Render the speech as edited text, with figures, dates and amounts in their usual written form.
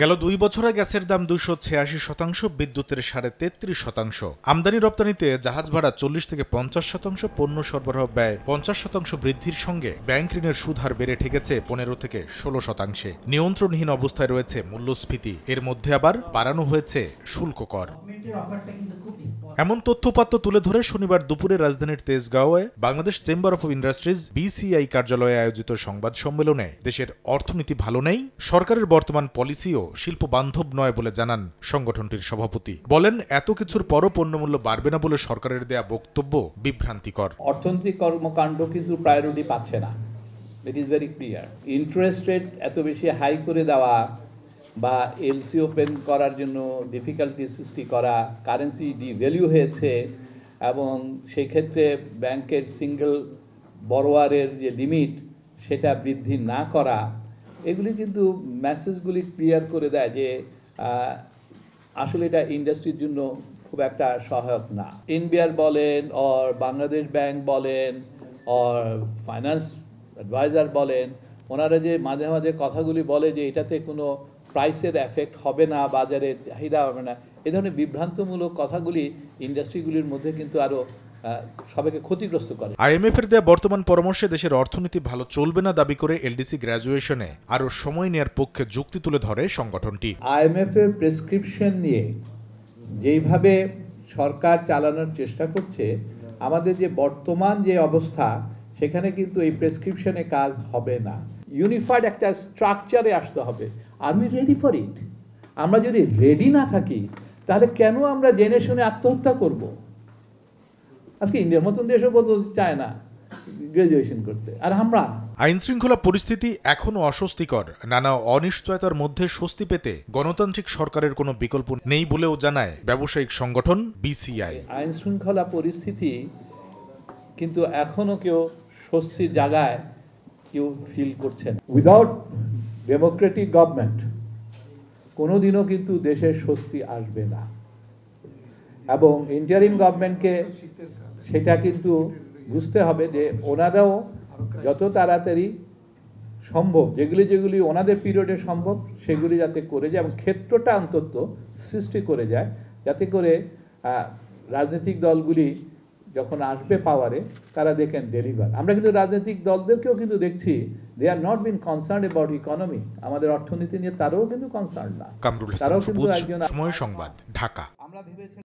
গেল ২ বছরে গ্যাসের দাম ২৮৬%, বিদ্যুতের ৩৩%। আমদানি রপ্তানিতে জাহাজ ভাড়া ৪০ থেকে ৫০%, পণ্য সরবরাহ ব্যয় ৫০% বৃদ্ধির সঙ্গে ব্যাংক ঋণের সুদ হার বেড়ে ঠেকেছে ১৫ থেকে ১৬%। নিয়ন্ত্রণহীন অবস্থায় রয়েছে মূল্যস্ফীতি, এর মধ্যে আবার বাড়ানো হয়েছে শুল্ক কর। এমন তথ্যপাত্র তুলে ধরে শনিবার দুপুরে রাজধানীর তেজগাঁওয়ে Bangladesh chamber of industries BCI কার্যালয়ে আয়োজিত সংবাদ সম্মেলনে দেশের অর্থনীতি ভালো নেই, সরকারের বর্তমান পলিসিও শিল্প বান্ধব নয় বলে জানান সংগঠনটির সভাপতি। বলেন, এত কিছুর পরও পণ্যমূল্য বাড়বে না বলে সরকারের দেয়া বক্তব্য বিভ্রান্তিকর। অর্থনৈতিক কর্মকাণ্ড কিন্তু প্রায়োরিটি পাচ্ছে না, it is very clear. Interest rate এত বেশি হাই করে দেওয়া বা LC ওপেন করার জন্য ডিফিকাল্টি সৃষ্টি করা, কারেন্সি ডিভ্যালু হয়েছে এবং সেই ক্ষেত্রে ব্যাংকের সিঙ্গেল বরোয়ারের যে লিমিট সেটা বৃদ্ধি না করা, এগুলি কিন্তু মেসেজগুলি ক্লিয়ার করে দেয় যে আসলে এটা ইন্ডাস্ট্রির জন্য খুব একটা সহায়ক না। ইনবিআর বলেন, অর বাংলাদেশ ব্যাংক বলেন, অর ফাইন্যান্স অ্যাডভাইজার বলেন, ওনারা যে মাঝে মাঝে কথাগুলি বলে যে এটাতে কোনো প্রাইসের এফেক্ট হবে না, বাজারে চাহিদা হবে না, এই ধরনের বিভ্রান্তমূলক কথাগুলি ইন্ডাস্ট্রিগুলির মধ্যে কিন্তু আরও সবাইকে ক্ষতিগ্রস্ত করে। IMF এর দেয়া বর্তমান পরামর্শে দেশের অর্থনীতি ভালো চলবে না দাবি করে LDC গ্র্যাজুয়েশনে আরও সময় নেওয়ার পক্ষে যুক্তি তুলে ধরে সংগঠনটি। IMF এর প্রেসক্রিপশন নিয়ে যেইভাবে সরকার চালানোর চেষ্টা করছে, আমাদের যে বর্তমান যে অবস্থা সেখানে কিন্তু এই প্রেসক্রিপশনে কাজ হবে না। ইউনিফাইড একটা স্ট্রাকচারে আসতে হবে। আর উই রেডি ফর ইট? আমরা যদি রেডি না থাকি তাহলে কেন আমরা জেনে শুনে আত্মহত্যা করব? আজকে ইন্ডিয়ার মতন দেশও বলতে চায় না গ্রাজুয়েশন করতে, আর আমরা। আইন শৃঙ্খলা পরিস্থিতি এখনো অস্বস্তিকর। নানা অনিশ্চয়তার মধ্যে স্বস্তি পেতে গণতান্ত্রিক সরকারের কোনো বিকল্প নেই বলেও জানায় ব্যবসায়িক সংগঠন BCI। আইন শৃঙ্খলা পরিস্থিতি কিন্তু এখনো কেউ স্বস্তির জায়গায় কেউ ফিল করছেন। উইদাউট ডেমোক্রেটিক গভর্নমেন্ট কোনোদিনও কিন্তু দেশের স্বস্তি আসবে না, এবং ইন্টারিম গভর্নমেন্টকে সেটা কিন্তু বুঝতে হবে যে ওনারাও যত তাড়াতাড়ি সম্ভব যেগুলি ওনাদের পিরিয়ডে সম্ভব সেগুলি যাতে করে যায়, এবং ক্ষেত্রটা অন্তত সৃষ্টি করে যায় যাতে করে রাজনৈতিক দলগুলি যখন আসবে পাওয়ারে তারা দে ক্যান ডেলিভার। আমরা কিন্তু রাজনৈতিক দলদেরকেও কিন্তু দেখছি they are not been concerned about economy, আমাদের অর্থনীতি নিয়ে তারাও কিন্তু কনসার্ন না। তারাও কিন্তু একজন। সময় সংবাদ, ঢাকা। আমরা ভেবেছি